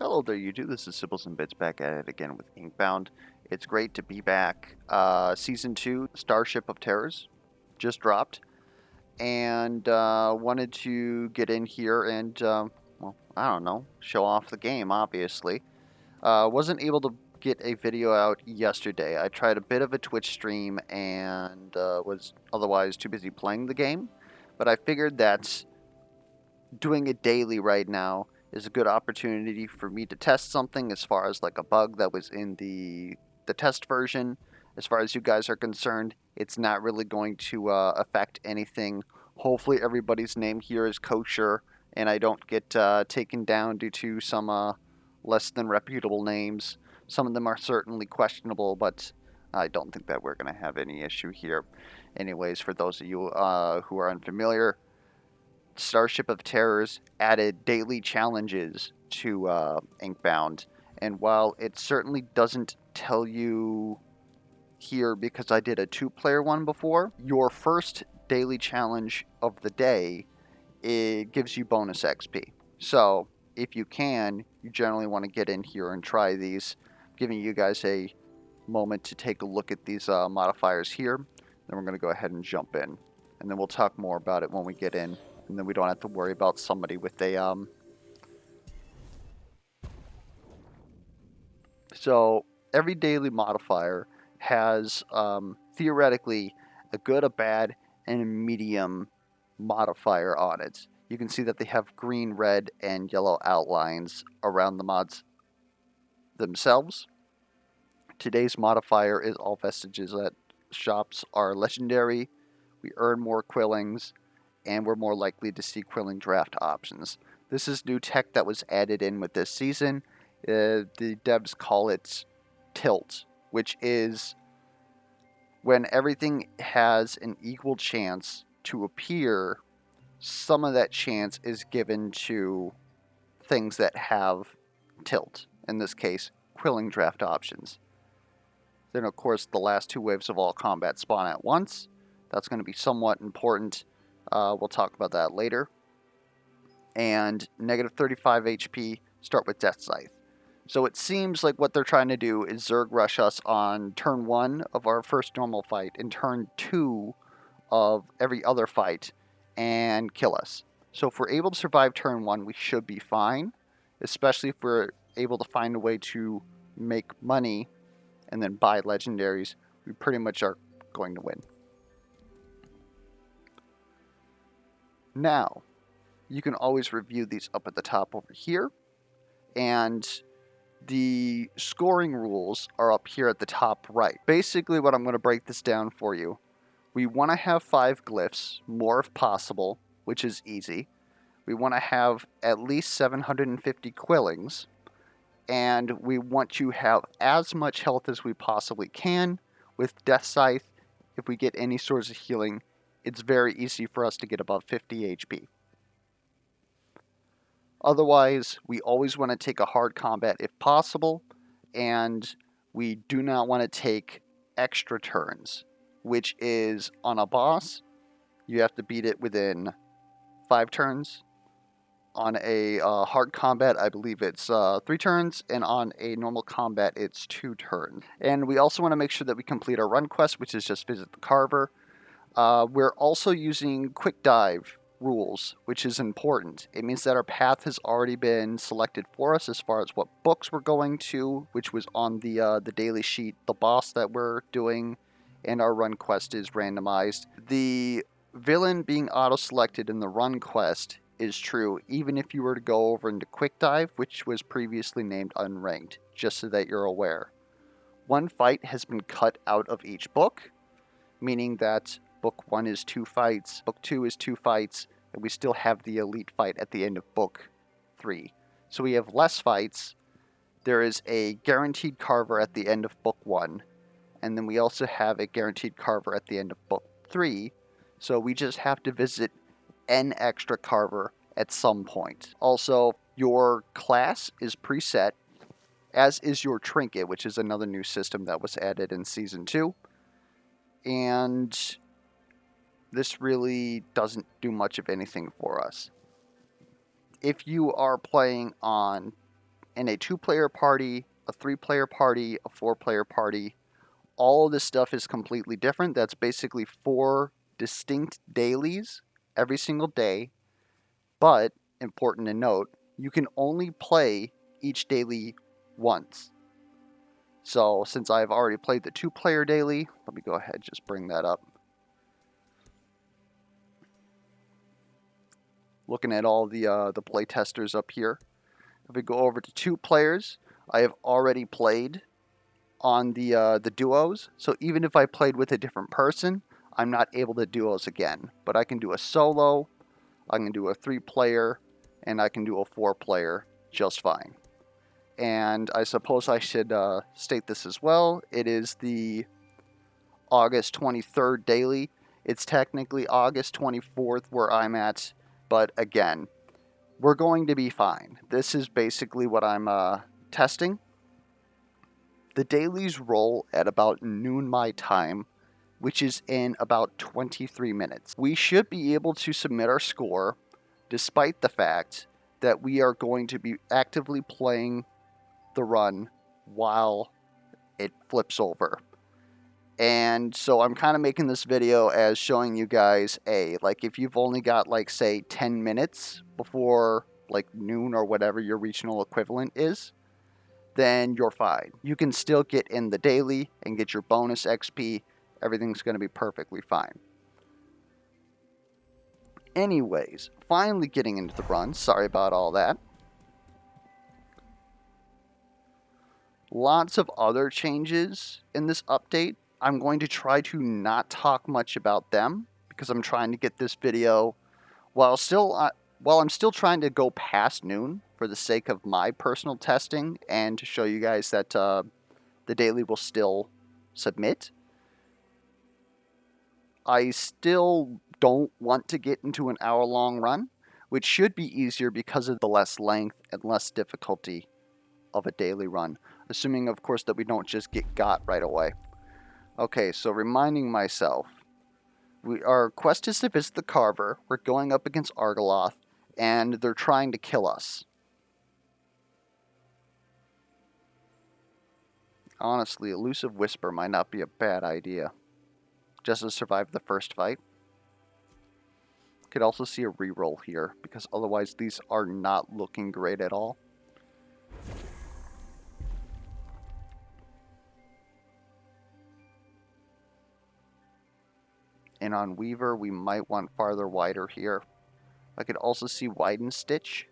Hello there, YouTube. This is Sibbles and Bits back at it again with Inkbound. It's great to be back. Season 2, Starship of Terrors, just dropped. And wanted to get in here and, well, I don't know, show off the game, obviously. Wasn't able to get a video out yesterday. I tried a bit of a Twitch stream and was otherwise too busy playing the game. But I figured that doing it daily right now is a good opportunity for me to test something as far as like a bug that was in the test version. As far as you guys are concerned, it's not really going to affect anything. Hopefully everybody's name here is kosher and I don't get taken down due to some less than reputable names. Some of them are certainly questionable, but I don't think that we're going to have any issue here. Anyways, for those of you who are unfamiliar, Starship of Terrors added daily challenges to Inkbound, and while it certainly doesn't tell you here because I did a two-player one before, your first daily challenge of the day, it gives you bonus XP. So if you can, you generally want to get in here and try these, giving you guys a moment to take a look at these modifiers here. Then we're going to go ahead and jump in, and then we'll talk more about it when we get in. And then we don't have to worry about somebody with a, So, every daily modifier has, theoretically, a good, a bad, and a medium modifier on it. You can see that they have green, red, and yellow outlines around the mods themselves. Today's modifier is all vestiges that shops are legendary, we earn more quillings, and we're more likely to see quilling draft options. This is new tech that was added in with this season. The devs call it tilt, which is when everything has an equal chance to appear, some of that chance is given to things that have tilt, in this case, quilling draft options. Then, of course, the last two waves of all combat spawn at once. That's going to be somewhat important. We'll talk about that later. And negative 35 HP, start with Death Scythe. So it seems like what they're trying to do is Zerg rush us on turn 1 of our first normal fight and turn 2 of every other fight and kill us. So if we're able to survive turn 1, we should be fine, especially if we're able to find a way to make money and then buy legendaries. We pretty much are going to win. Now, you can always review these up at the top over here, and the scoring rules are up here at the top right. Basically, what I'm going to break this down for you. We want to have 5 glyphs, more if possible, which is easy. We want to have at least 750 quillings, and we want to have as much health as we possibly can. With Death Scythe, if we get any source of healing, it's very easy for us to get above 50 HP. Otherwise, we always want to take a hard combat if possible, and we do not want to take extra turns, which is on a boss, you have to beat it within 5 turns. On a hard combat, I believe it's 3 turns, and on a normal combat, it's 2 turns. And we also want to make sure that we complete our run quest, which is just visit the Carver. We're also using quick dive rules, which is important. It means that our path has already been selected for us as far as what books we're going to, which was on the daily sheet, the boss that we're doing, and our run quest is randomized. The villain being auto-selected in the run quest is true even if you were to go over into quick dive, which was previously named unranked, just so that you're aware. One fight has been cut out of each book, meaning that book 1 is 2 fights, book 2 is 2 fights, and we still have the elite fight at the end of book 3. So we have less fights. There is a guaranteed carver at the end of book 1, and then we also have a guaranteed carver at the end of book 3, so we just have to visit an extra carver at some point. Also, your class is preset, as is your trinket, which is another new system that was added in Season 2. And this really doesn't do much of anything for us. If you are playing on in a 2-player party, a 3-player party, a 4-player party. All of this stuff is completely different. That's basically 4 distinct dailies every single day. But, important to note, you can only play each daily once. So, since I've already played the 2-player daily, let me go ahead and just bring that up. Looking at all the play testers up here. If we go over to 2 players, I have already played on the duos. So even if I played with a different person, I'm not able to duos again. But I can do a solo, I can do a 3-player, and I can do a 4-player just fine. And I suppose I should state this as well. It is the August 23rd daily. It's technically August 24th where I'm at, but again, we're going to be fine. This is basically what I'm testing. The dailies roll at about noon my time, which is in about 23 minutes. We should be able to submit our score despite the fact that we are going to be actively playing the run while it flips over. And so I'm kind of making this video as showing you guys, like if you've only got like say 10 minutes before like noon or whatever your regional equivalent is, then you're fine. You can still get in the daily and get your bonus XP. Everything's going to be perfectly fine. Anyways, finally getting into the run. Sorry about all that. Lots of other changes in this update. I'm going to try to not talk much about them because I'm trying to get this video while I'm still trying to go past noon for the sake of my personal testing and to show you guys that the daily will still submit. I still don't want to get into an hour-long run, which should be easier because of the less length and less difficulty of a daily run, assuming, of course, that we don't just get got right away. Okay, so reminding myself, our quest is to visit the Carver. We're going up against Argoloth, and they're trying to kill us. Honestly, Elusive Whisper might not be a bad idea. Just to survive the first fight. Could also see a reroll here, because otherwise these are not looking great at all. And on Weaver, we might want farther wider here. I could also see Widen Stitch.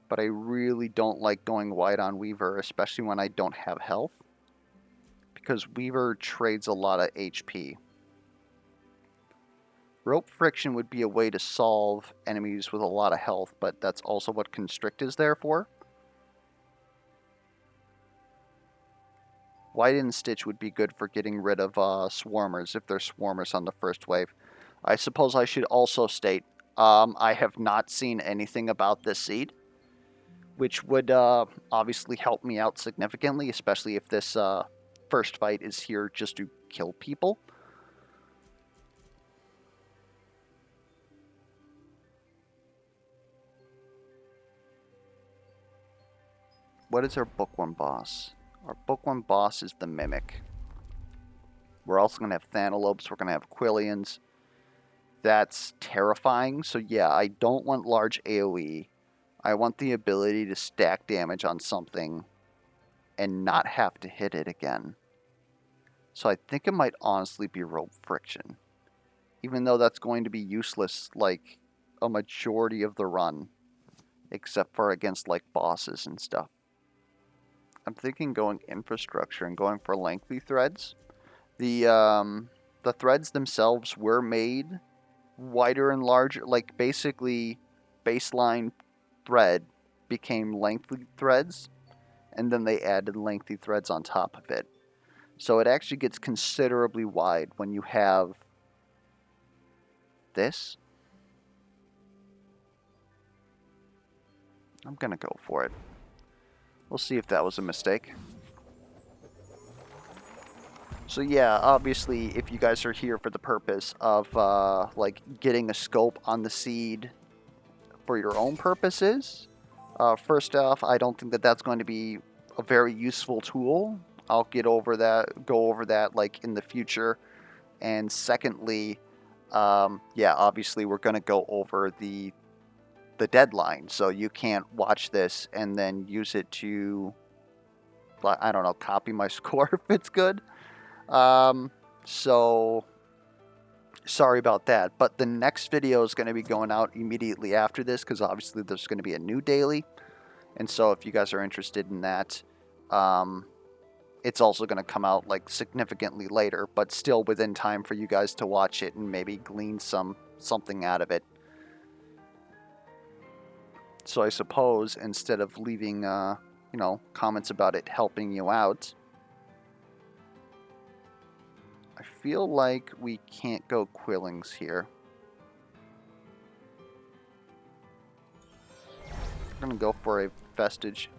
But I really don't like going wide on Weaver, especially when I don't have health. Because Weaver trades a lot of HP. Rope Friction would be a way to solve enemies with a lot of health, but that's also what Constrict is there for. Widen Stitch would be good for getting rid of Swarmers, if there's Swarmers on the first wave. I suppose I should also state, I have not seen anything about this seed, which would obviously help me out significantly, especially if this first fight is here just to kill people. What is our Book 1 boss? Our Book 1 boss is the Mimic. We're also going to have Thanalopes, we're going to have Quillians. That's terrifying, so yeah, I don't want large AoE. I want the ability to stack damage on something and not have to hit it again. So I think it might honestly be Rope Friction. Even though that's going to be useless like a majority of the run. Except for against like bosses and stuff. I'm thinking going infrastructure and going for lengthy threads. The threads themselves were made wider and larger. Like basically baseline thread became lengthy threads. And then they added lengthy threads on top of it. So it actually gets considerably wide when you have this. I'm gonna go for it. We'll see if that was a mistake. So yeah, obviously, if you guys are here for the purpose of like getting a scope on the seed for your own purposes, First off, I don't think that that's going to be a very useful tool. I'll go over that like in the future. And secondly, yeah, obviously we're going to go over the deadline, so you can't watch this and then use it to, I don't know, copy my score if it's good. So sorry about that. But the next video is going to be going out immediately after this because obviously there's going to be a new daily. And so if you guys are interested in that, it's also going to come out like significantly later, but still within time for you guys to watch it and maybe glean something out of it. So I suppose instead of leaving, comments about it helping you out, I feel like we can't go Quillings here. I'm going to go for a Vestige.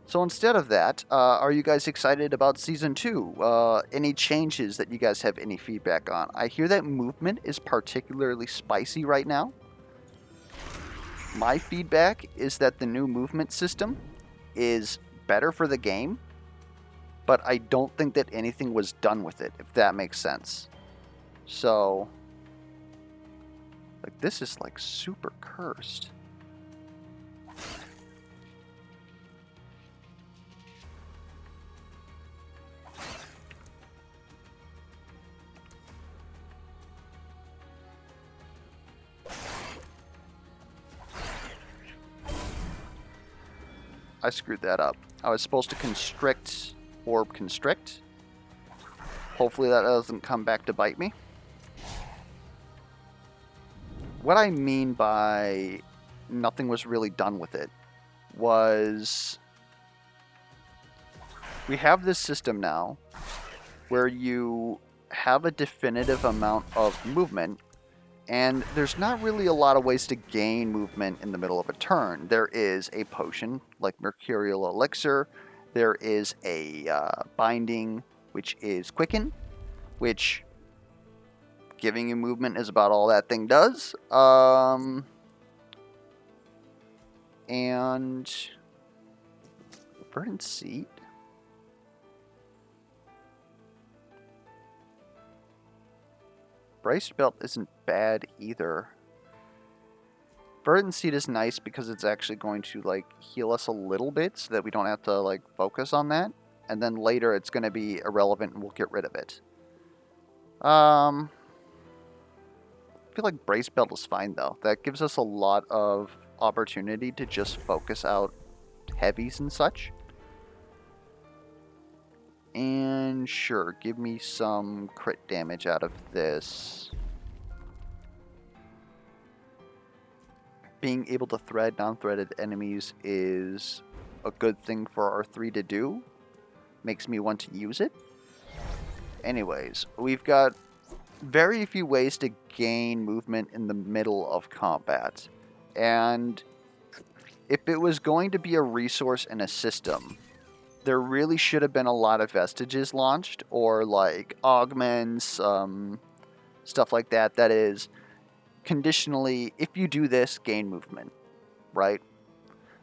So instead of that, are you guys excited about Season 2? Any changes that you guys have any feedback on? I hear that movement is particularly spicy right now. My feedback is that the new movement system is better for the game, but I don't think that anything was done with it, if that makes sense. So, like, this is like super cursed. I screwed that up. I was supposed to constrict, orb constrict. Hopefully that doesn't come back to bite me. What I mean by nothing was really done with it was we have this system now where you have a definitive amount of movement, and there's not really a lot of ways to gain movement in the middle of a turn. There is a potion, like Mercurial Elixir. There is a binding, which is Quicken, which giving you movement is about all that thing does. And Verdant Seed. Braced Belt isn't bad either. Verdant Seed is nice because it's actually going to like heal us a little bit so that we don't have to like focus on that. And then later it's going to be irrelevant and we'll get rid of it. I feel like Brace Belt is fine though. That gives us a lot of opportunity to just focus out heavies and such. And sure, give me some crit damage out of this. Being able to thread non-threaded enemies is a good thing for our 3 to do. Makes me want to use it. Anyways, we've got very few ways to gain movement in the middle of combat. And if it was going to be a resource in a system, there really should have been a lot of vestiges launched, or like augments, stuff like that. That is conditionally, if you do this, gain movement, right?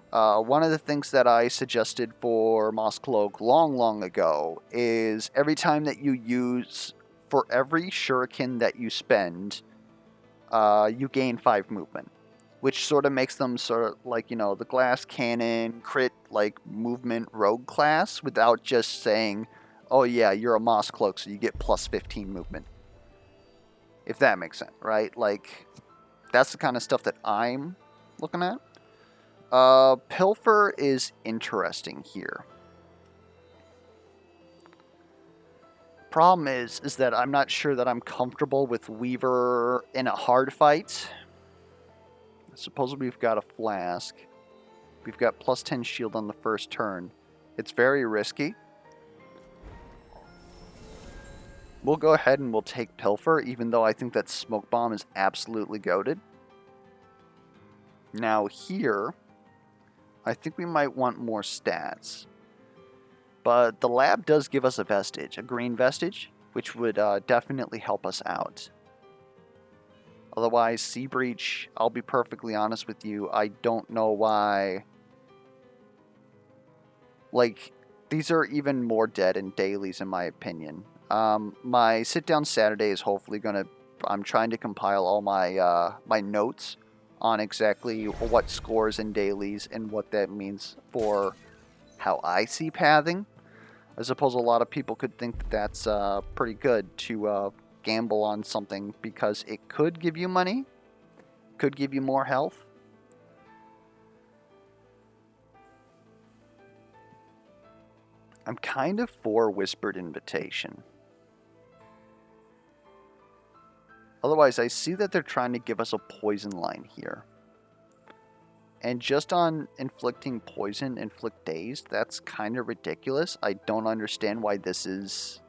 One of the things that I suggested for Moss Cloak long ago is every time that you use, for every shuriken that you spend, you gain 5 movement. Which sort of makes them sort of like, the glass cannon, crit, like, movement rogue class, without just saying, oh yeah, you're a Moss Cloak, so you get plus 15 movement. If that makes sense, right? Like, that's the kind of stuff that I'm looking at. Pilfer is interesting here. Problem is that I'm not sure that I'm comfortable with Weaver in a hard fight. Supposedly we've got a flask. We've got plus 10 shield on the first turn. It's very risky. We'll go ahead and we'll take Pilfer, even though I think that Smoke Bomb is absolutely goated. Now here, I think we might want more stats. But the lab does give us a vestige, a green vestige, which would definitely help us out. Otherwise, Sea Breach, I'll be perfectly honest with you, I don't know why. Like, these are even more dead in dailies, in my opinion. My sit-down Saturday is hopefully going to... I'm trying to compile all my my notes on exactly what scores in dailies and what that means for how I see pathing. I suppose a lot of people could think that that's pretty good to gamble on something because it could give you money, could give you more health. I'm kind of for Whispered Invitation. Otherwise, I see that they're trying to give us a poison line here. And just on inflicting poison, inflict dazed, that's kind of ridiculous. I don't understand why this is...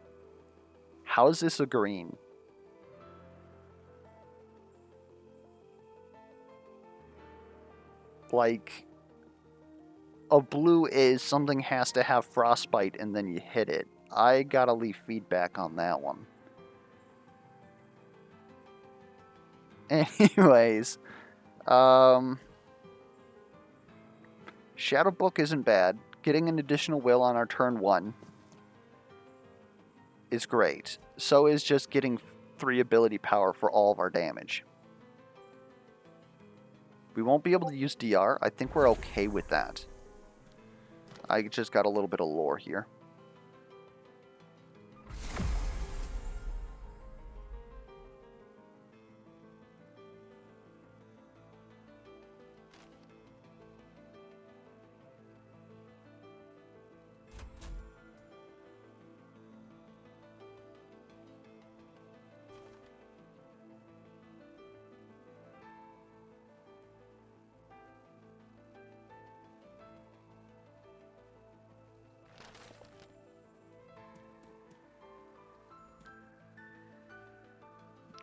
How is this a green? Like, a blue is something has to have frostbite and then you hit it. I gotta leave feedback on that one. Anyways, Shadow Book isn't bad. Getting an additional will on our turn 1 is great. So is just getting 3 ability power for all of our damage. We won't be able to use DR. I think we're okay with that. I just got a little bit of lore here.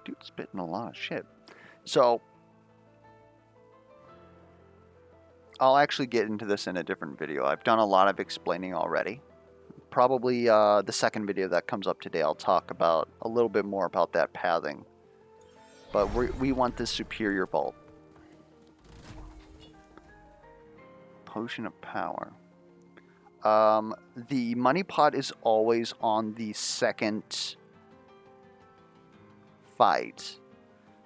Dude, spitting a lot of shit. So, I'll actually get into this in a different video. I've done a lot of explaining already. Probably the second video that comes up today, I'll talk about a little bit more about that pathing. But we want this superior vault. Potion of Power. The money pot is always on the second fight.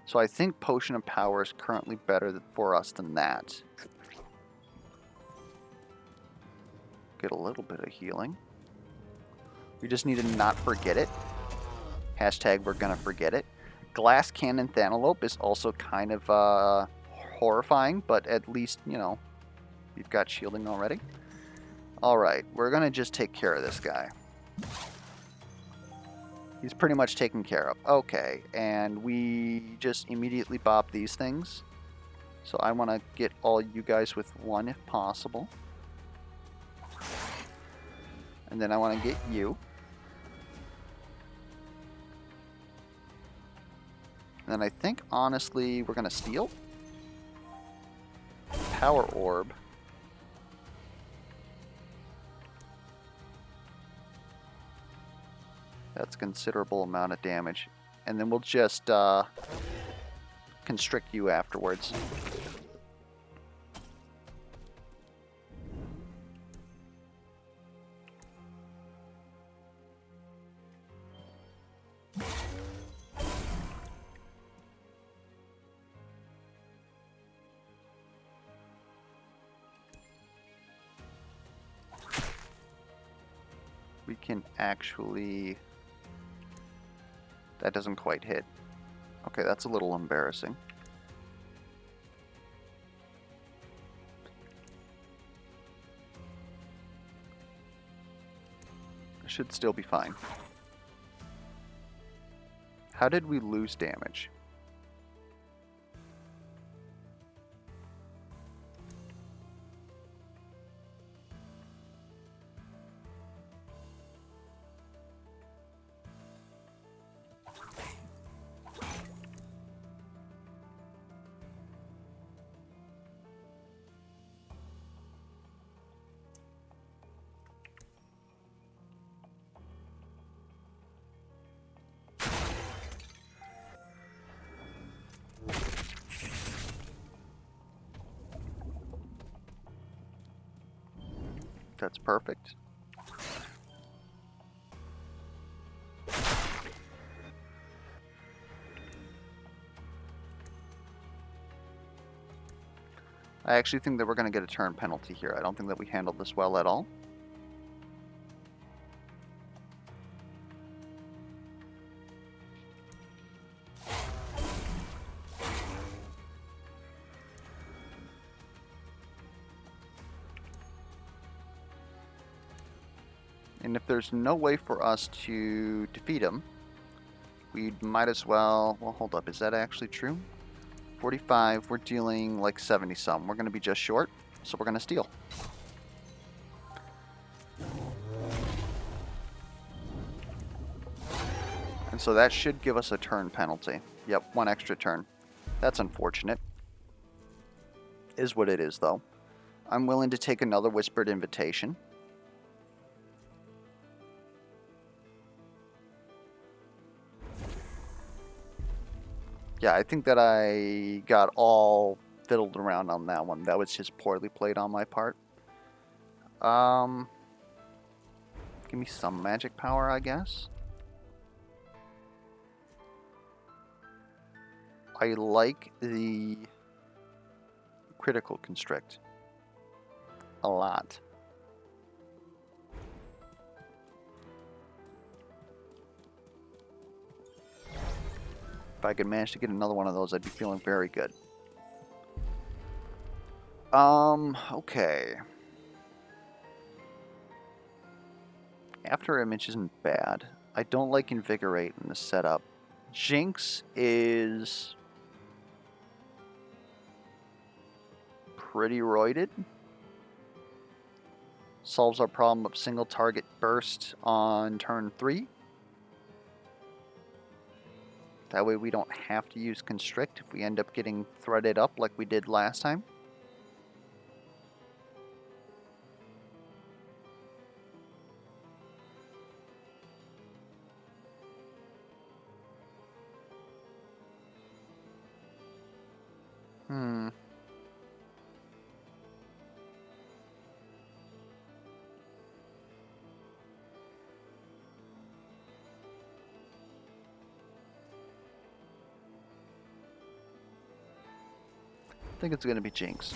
So I think Potion of Power is currently better for us than that. Get a little bit of healing. We just need to not forget it. Hashtag we're gonna forget it. Glass Cannon Thanalope is also kind of horrifying, but at least, you know, we've got shielding already. Alright, we're gonna just take care of this guy. He's pretty much taken care of. Okay, and we just immediately bop these things. So I want to get all you guys with one if possible. And then I want to get you. And then I think, honestly, we're going to steal. Power Orb. That's a considerable amount of damage. And then we'll just constrict you afterwards. We can actually... That doesn't quite hit. Okay, that's a little embarrassing. I should still be fine. How did we lose damage? That's perfect. I actually think that we're going to get a turn penalty here. I don't think that we handled this well at all. And if there's no way for us to defeat him, we might as well... Well, hold up. Is that actually true? 45. We're dealing like 70 some. We're going to be just short, so we're going to steal. And so that should give us a turn penalty. Yep, 1 extra turn. That's unfortunate. Is what it is, though. I'm willing to take another Whispered Invitation. Yeah, I think that I got all fiddled around on that one. That was just poorly played on my part. Give me some magic power, I guess. I like the critical constrict a lot. If I could manage to get another one of those, I'd be feeling very good. Okay. After Image isn't bad. I don't like Invigorate in the setup. Jinx is pretty roided. Solves our problem of single target burst on turn 3. That way we don't have to use Constrict if we end up getting threaded up like we did last time. I think it's going to be Jinx.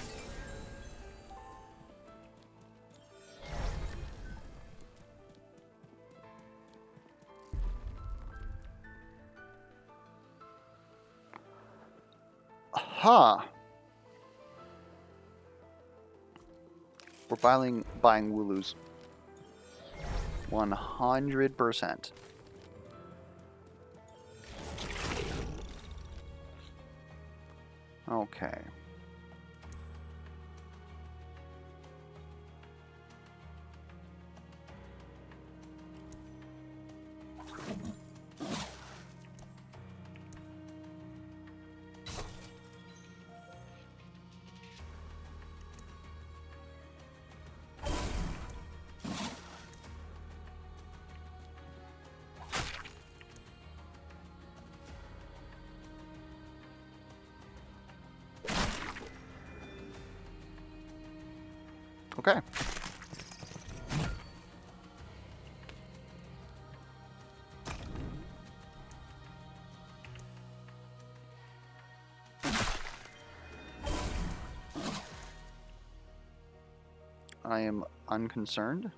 Aha! We're buying Wooloos. 100%. Okay. Okay. I am unconcerned.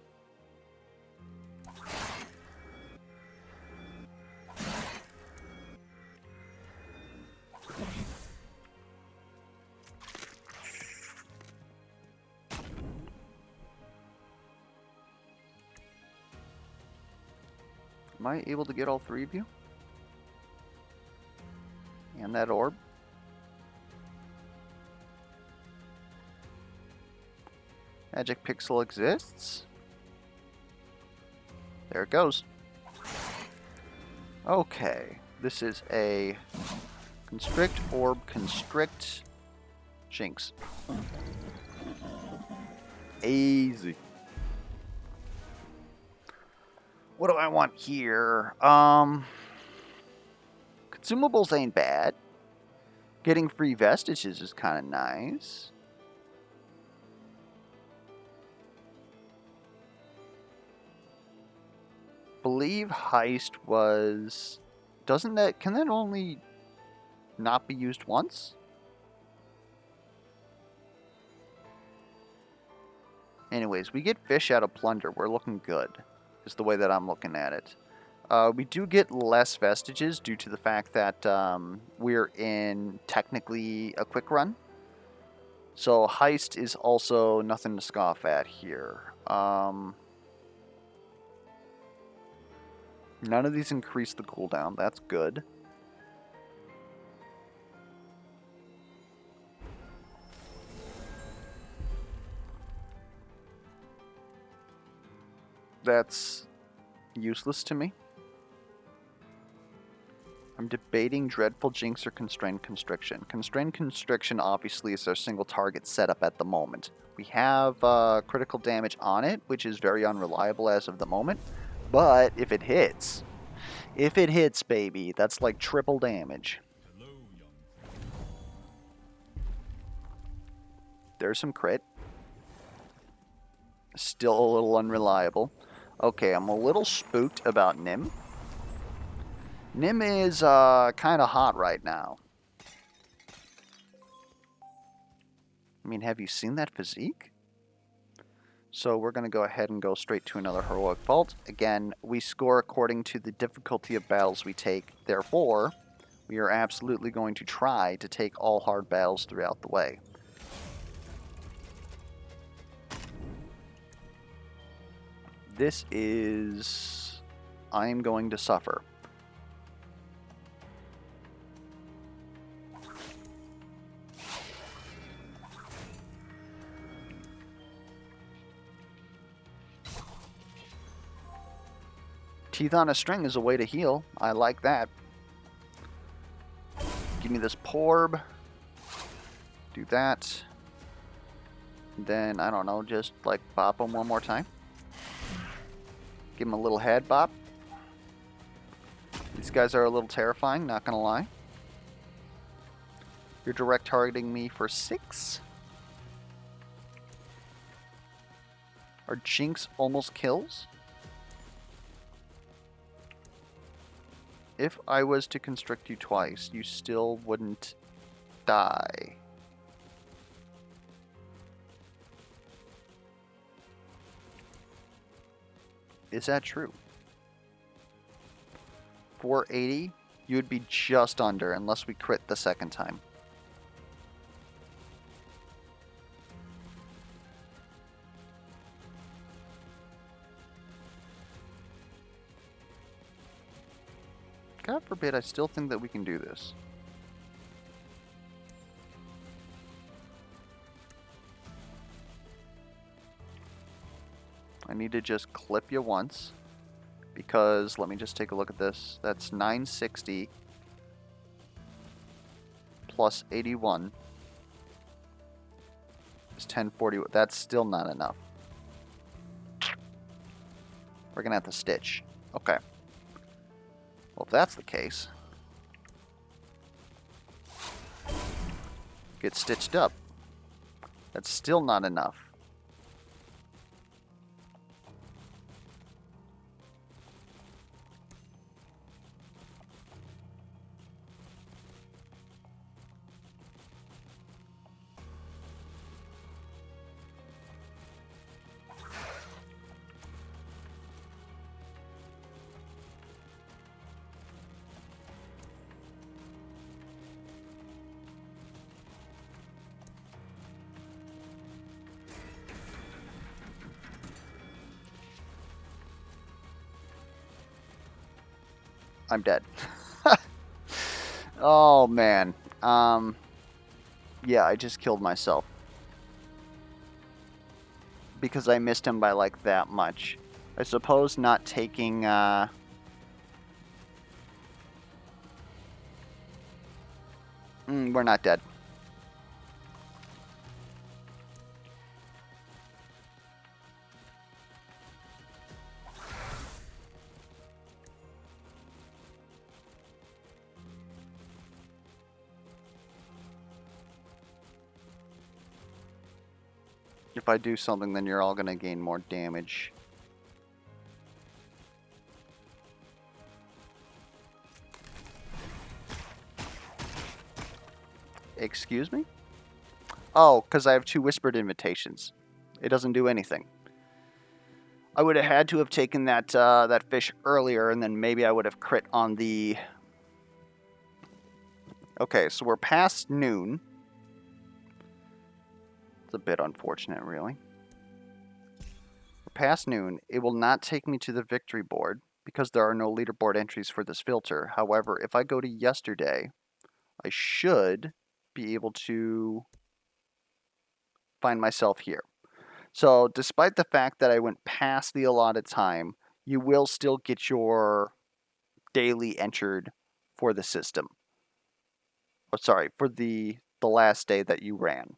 Am I able to get all 3 of you? And that orb? Magic Pixel exists. There it goes. Okay. This is a Constrict, Orb, Constrict, Jinx. Easy. What do I want here? Consumables ain't bad. Getting free vestiges is kind of nice. believe Heist was... Doesn't that... Can that only not be used once? Anyways, we get fish out of Plunder. We're looking good, is the way that I'm looking at it. We do get less vestiges due to the fact that we're in technically a quick run. So Heist is also nothing to scoff at here. None of these increase the cooldown. That's good. That's useless to me. I'm debating Dreadful Jinx or Constrained Constriction. Constrained Constriction obviously is our single target setup at the moment. We have critical damage on it, which is very unreliable as of the moment. But if it hits, baby, that's like triple damage. There's some crit. Still a little unreliable. Okay, I'm a little spooked about Nim. Nim is kind of hot right now. I mean, have you seen that physique? So we're going to go ahead and go straight to another Heroic Vault. Again, we score according to the difficulty of battles we take. Therefore, we are absolutely going to try to take all hard battles throughout the way. This is... I am going to suffer. Teeth on a String is a way to heal. I like that. Give me this Porb. Do that. Then, I don't know, just like bop him one more time. Give him a little head bop. These guys are a little terrifying, not gonna lie. You're direct targeting me for 6. Our Jinx almost kills. If I was to constrict you twice, you still wouldn't die. Is that true? 480, you would be just under unless we crit the second time. God forbid, I still think that we can do this. I need to just clip you once. Because, let me just take a look at this. That's 960 plus 81 is 1040. That's still not enough. We're going to have to stitch. Okay. Well, if that's the case, get stitched up. That's still not enough. I'm dead. Oh, man. Yeah, I just killed myself. Because I missed him by, like, that much. I suppose not taking, we're not dead. If I do something, then you're all going to gain more damage. Excuse me? Oh, because I have 2 whispered invitations. It doesn't do anything. I would have had to have taken that fish earlier, and then maybe I would have crit on the... Okay, so we're past noon. It's a bit unfortunate, really. We're past noon. It will not take me to the victory board because there are no leaderboard entries for this filter. However, if I go to yesterday, I should be able to find myself here. So despite the fact that I went past the allotted time, you will still get your daily entered for the system. Oh, sorry, for the last day that you ran.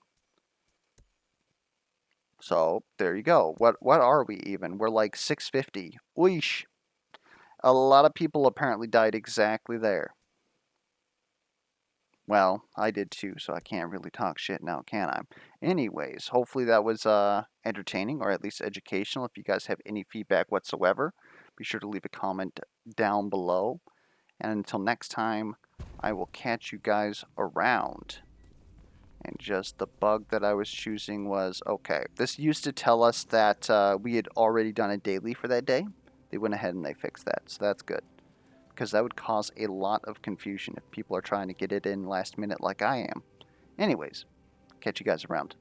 So there you go. What are we even? We're like 650. Weesh. A lot of people apparently died exactly there. Well, I did too, so I can't really talk shit now, can I? Anyways, hopefully that was entertaining or at least educational. If you guys have any feedback whatsoever, be sure to leave a comment down below. And until next time, I will catch you guys around. And just the bug that I was choosing was, okay, this used to tell us that we had already done a daily for that day. They went ahead and they fixed that, so that's good. Because that would cause a lot of confusion if people are trying to get it in last minute like I am. Anyways, catch you guys around.